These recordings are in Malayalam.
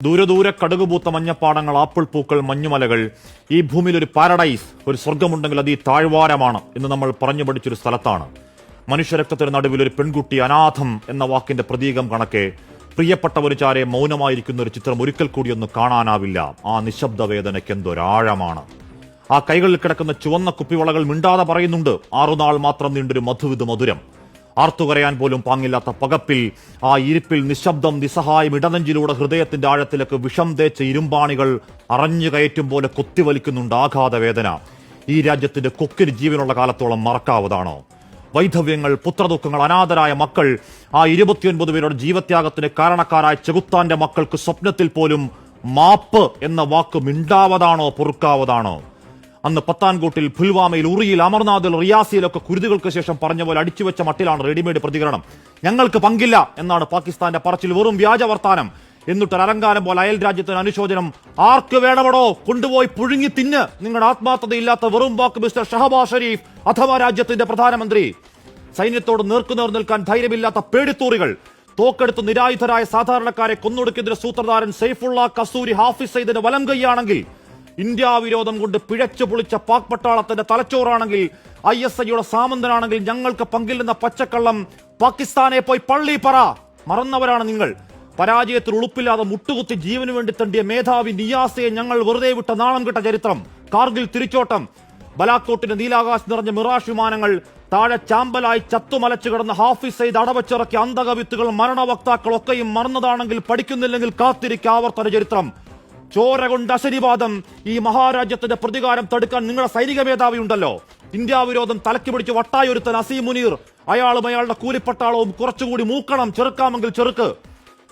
ദൂരെ ദൂരെ കടുകുപൂത്ത മഞ്ഞപ്പാടങ്ങൾ, ആപ്പിൾ പൂക്കൾ, മഞ്ഞുമലകൾ. ഈ ഭൂമിയിൽ ഒരു പാരഡൈസ്, ഒരു സ്വർഗമുണ്ടെങ്കിൽ അത് ഈ താഴ്വാരമാണ് എന്ന് നമ്മൾ പറഞ്ഞു പഠിച്ചൊരു സ്ഥലത്താണ്. മനുഷ്യരക്തത്തിന് നടുവിൽ ഒരു പെൺകുട്ടി അനാഥം എന്ന വാക്കിന്റെ പ്രതീകം കണക്കെ പ്രിയപ്പെട്ടവര് ചാരെ മൗനമായിരിക്കുന്ന ഒരു ചിത്രം ഒരിക്കൽ കൂടിയൊന്ന് കാണാനാവില്ല. ആ നിശബ്ദ വേദനയ്ക്ക് എന്തൊരാഴമാണ്. ആ കൈകളിൽ കിടക്കുന്ന ചുവന്ന കുപ്പിവളകൾ മിണ്ടാതെ പറയുന്നുണ്ട്, 6 നാൾ മാത്രം നീണ്ടൊരു മധുവിധ മധുരം. ആർത്തുകരയാൻ പോലും പാങ്ങില്ലാത്ത പകപ്പിൽ, ആ ഇരിപ്പിൽ നിശബ്ദം നിസ്സഹായം ഇടനെഞ്ചിലൂടെ ഹൃദയത്തിന്റെ ആഴത്തിലേക്ക് വിഷം തേച്ച ഇരുമ്പാണികൾ അറഞ്ഞു കയറ്റും പോലെ കൊത്തിവലിക്കുന്നുണ്ട് ആഘാത വേദന. ഈ രാജ്യത്തിന്റെ കൊക്കിന് ജീവനുള്ള കാലത്തോളം മറക്കാവതാണോ? വൈധവ്യങ്ങൾ, പുത്രദുഃഖങ്ങൾ, അനാഥരായ മക്കൾ, ആ 29 പേരുടെ ജീവത്യാഗത്തിന് കാരണക്കാരായ ചെകുത്താന്റെ മക്കൾക്ക് സ്വപ്നത്തിൽ പോലും മാപ്പ് എന്ന വാക്ക് മിണ്ടാവതാണോ, പൊറുക്കാവതാണോ? അന്ന് പത്താൻകോട്ടിൽ, പുൽവാമയിൽ, ഉറിയിൽ, അമർനാഥിൽ, റിയാസിയിലൊക്കെ കുരുതികൾക്ക് ശേഷം പറഞ്ഞ പോലെ അടിച്ചുവെച്ച മട്ടിലാണ് റെഡിമെയ്ഡ് പ്രതികരണം. ഞങ്ങൾക്ക് പങ്കില്ല എന്നാണ് പാകിസ്ഥാന്റെ പറച്ചിൽ. വെറും വ്യാജ വർത്താനം. എന്നിട്ടൊരു അലങ്കാരം പോലെ അയൽ രാജ്യത്തിന് അനുശോചനം. ആർക്ക് വേണമടോ കൊണ്ടുപോയി പുഴുങ്ങി തിന്ന്. നിങ്ങളുടെ ആത്മാർത്ഥതയില്ലാത്ത വെറും വാക്ക് മിസ്റ്റർ ഷഹബാസ് ഷരീഫ് അഥവാ രാജ്യത്തിന്റെ പ്രധാനമന്ത്രി. സൈന്യത്തോട് നേർക്കുനേർ നിൽക്കാൻ ധൈര്യമില്ലാത്ത പേടിത്തൂറികൾ. തോക്കെടുത്ത് നിരായുധരായ സാധാരണക്കാരെ കൊന്നൊടുക്കിയതിന്റെ സൂത്രധാരൻ സൈഫുള്ള കസൂരി ഹാഫിസ് സയ്യിദിന്റെ വലം കൈയാണെങ്കിൽ, ഇന്ത്യ വിരോധം കൊണ്ട് പിഴച്ചു പൊളിച്ച പാക് പട്ടാളത്തിന്റെ തലച്ചോറാണെങ്കിൽ, ISIയുടെ സാമന്തനാണെങ്കിൽ, ഞങ്ങൾക്ക് പങ്കില്ലെന്ന പച്ചക്കള്ളം പാകിസ്ഥാനെ പോയി പള്ളി പറ. മറന്നവരാണ് നിങ്ങൾ. പരാജയത്തിൽ ഉളുപ്പില്ലാതെ മുട്ടുകുത്തി ജീവന് വേണ്ടി തണ്ടിയ മേധാവി നിയാസയെ ഞങ്ങൾ വെറുതെ വിട്ട നാണം കിട്ട ചരിത്രം. കാർഗിൽ തിരിച്ചോട്ടം, ബലാക്കോട്ടിന്റെ നീലാകാശ് നിറഞ്ഞ മിറാഷ് വിമാനങ്ങൾ, താഴെ ചാമ്പലായി ചത്തുമലച്ചു കിടന്ന ഹാഫിസ് സയ്യിദ് അടവച്ചിറക്കിയ അന്തകവിത്തുകൾ, മരണവക്താക്കൾ ഒക്കെയും മറന്നതാണെങ്കിൽ പഠിക്കുന്നില്ലെങ്കിൽ കാത്തിരിക്കുക ആവർത്തന ചരിത്രം. ചോര കൊണ്ട് അശനിവാദം. ഈ മഹാരാജ്യത്തിന്റെ പ്രതികാരം തടുക്കാൻ നിങ്ങളുടെ സൈനിക മേധാവി ഉണ്ടല്ലോ. ഇന്ത്യ വിരോധം തലക്ക് പിടിച്ച് വട്ടായൊരുത്തൻ അസീം മുനീർ, അയാളും അയാളുടെ കൂലിപ്പട്ടാളവും കുറച്ചുകൂടി മൂക്കണം. ചെറുക്കാമെങ്കിൽ ചെറുക്ക്.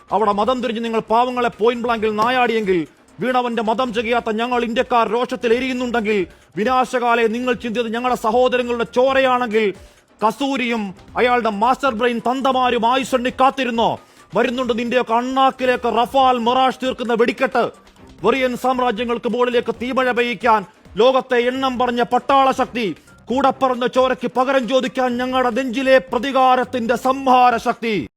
അവിടെ മതം തിരിഞ്ഞ് നിങ്ങൾ പാവങ്ങളെ പോയിന്റ് ബ്ലാങ്കിൽ നായാടിയെങ്കിൽ, വീണവന്റെ മതം ചെയ്യാത്ത ഞങ്ങൾ ഇന്ത്യക്കാർ രോഷത്തിൽ എരിയുന്നുണ്ടെങ്കിൽ, വിനാശകാലെ നിങ്ങൾ ചിന്തിയത് ഞങ്ങളുടെ സഹോദരങ്ങളുടെ ചോരയാണെങ്കിൽ, കസൂരിയും അയാളുടെ മാസ്റ്റർ ബ്രെയിൻ തന്തമാരും ആയുഷണ്ണി കാത്തിരുന്നോ? വരുന്നുണ്ട് നിന്റെയൊക്കെ അണ്ണാക്കിലേക്ക് റഫാൽ, മിറാഷ് തീർക്കുന്ന വെടിക്കെട്ട്. വെറിയൻ സാമ്രാജ്യങ്ങൾക്ക് മുകളിലേക്ക് തീമഴ പെയ്യിക്കാൻ ലോകത്തെ എണ്ണം പറഞ്ഞ പട്ടാള ശക്തി. കൂടെ പറന്ന ചോരയ്ക്ക് പകരം ചോദിക്കാൻ ഞങ്ങളുടെ നെഞ്ചിലെ പ്രതികാരത്തിന്റെ സംഹാര ശക്തി.